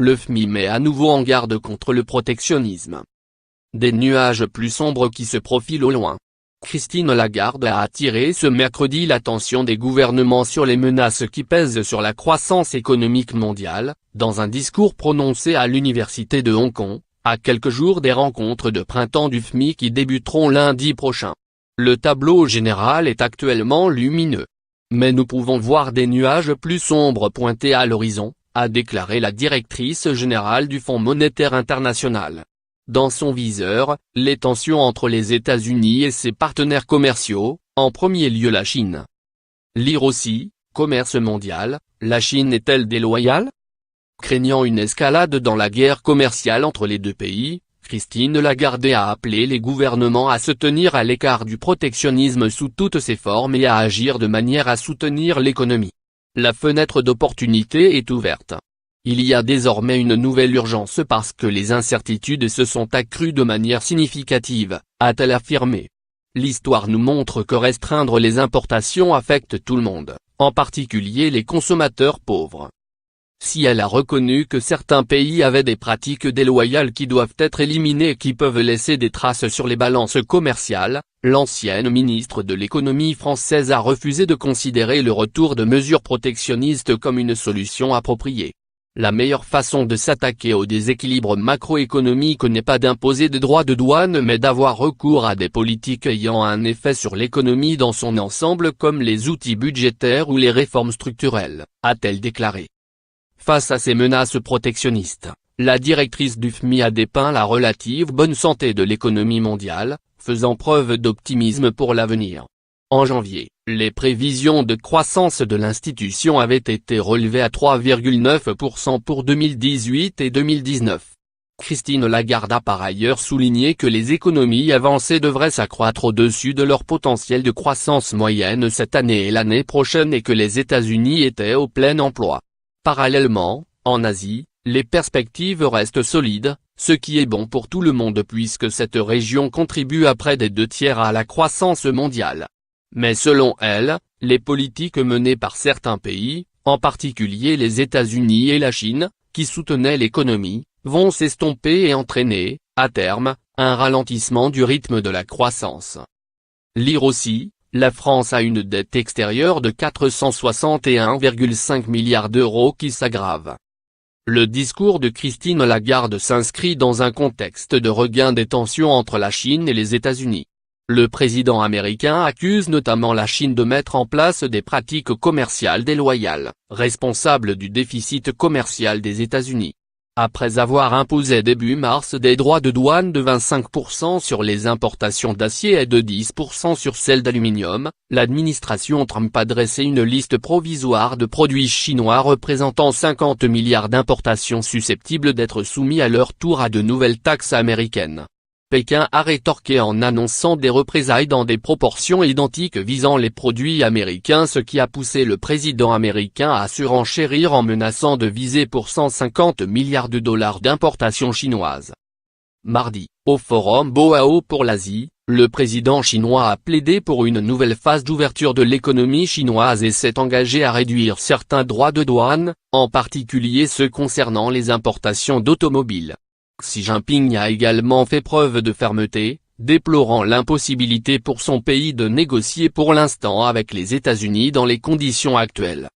le FMI met à nouveau en garde contre le protectionnisme. Des nuages plus sombres qui se profilent au loin. Christine Lagarde a attiré ce mercredi l'attention des gouvernements sur les menaces qui pèsent sur la croissance économique mondiale, dans un discours prononcé à l'université de Hong Kong, à quelques jours des rencontres de printemps du FMI qui débuteront lundi prochain. Le tableau général est actuellement lumineux. Mais nous pouvons voir des nuages plus sombres pointer à l'horizon, a déclaré la directrice générale du Fonds monétaire international. Dans son viseur, les tensions entre les États-Unis et ses partenaires commerciaux, en premier lieu la Chine. Lire aussi, commerce mondial, la Chine est-elle déloyale? Craignant une escalade dans la guerre commerciale entre les deux pays, Christine Lagarde a appelé les gouvernements à se tenir à l'écart du protectionnisme sous toutes ses formes et à agir de manière à soutenir l'économie. La fenêtre d'opportunité est ouverte. Il y a désormais une nouvelle urgence parce que les incertitudes se sont accrues de manière significative, a-t-elle affirmé. L'histoire nous montre que restreindre les importations affecte tout le monde, en particulier les consommateurs pauvres. Si elle a reconnu que certains pays avaient des pratiques déloyales qui doivent être éliminées et qui peuvent laisser des traces sur les balances commerciales, l'ancienne ministre de l'économie française a refusé de considérer le retour de mesures protectionnistes comme une solution appropriée. La meilleure façon de s'attaquer au déséquilibre macroéconomique n'est pas d'imposer des droits de douane mais d'avoir recours à des politiques ayant un effet sur l'économie dans son ensemble comme les outils budgétaires ou les réformes structurelles, a-t-elle déclaré. Face à ces menaces protectionnistes, la directrice du FMI a dépeint la relative bonne santé de l'économie mondiale, faisant preuve d'optimisme pour l'avenir. En janvier, les prévisions de croissance de l'institution avaient été relevées à 3,9% pour 2018 et 2019. Christine Lagarde a par ailleurs souligné que les économies avancées devraient s'accroître au-dessus de leur potentiel de croissance moyenne cette année et l'année prochaine et que les États-Unis étaient au plein emploi. Parallèlement, en Asie, les perspectives restent solides, ce qui est bon pour tout le monde puisque cette région contribue à près des 2/3 à la croissance mondiale. Mais selon elle, les politiques menées par certains pays, en particulier les États-Unis et la Chine, qui soutenaient l'économie, vont s'estomper et entraîner, à terme, un ralentissement du rythme de la croissance. Lire aussi, la France a une dette extérieure de 461,5 milliards d'euros qui s'aggrave. Le discours de Christine Lagarde s'inscrit dans un contexte de regain des tensions entre la Chine et les États-Unis. Le président américain accuse notamment la Chine de mettre en place des pratiques commerciales déloyales, responsables du déficit commercial des États-Unis. Après avoir imposé début mars des droits de douane de 25% sur les importations d'acier et de 10% sur celles d'aluminium, l'administration Trump a dressé une liste provisoire de produits chinois représentant 50 milliards d'importations susceptibles d'être soumis à leur tour à de nouvelles taxes américaines. Pékin a rétorqué en annonçant des représailles dans des proportions identiques visant les produits américains, ce qui a poussé le président américain à surenchérir en menaçant de viser pour 150 milliards de dollars d'importations chinoises. Mardi, au forum Boao pour l'Asie, le président chinois a plaidé pour une nouvelle phase d'ouverture de l'économie chinoise et s'est engagé à réduire certains droits de douane, en particulier ceux concernant les importations d'automobiles. Xi Jinping a également fait preuve de fermeté, déplorant l'impossibilité pour son pays de négocier pour l'instant avec les États-Unis dans les conditions actuelles.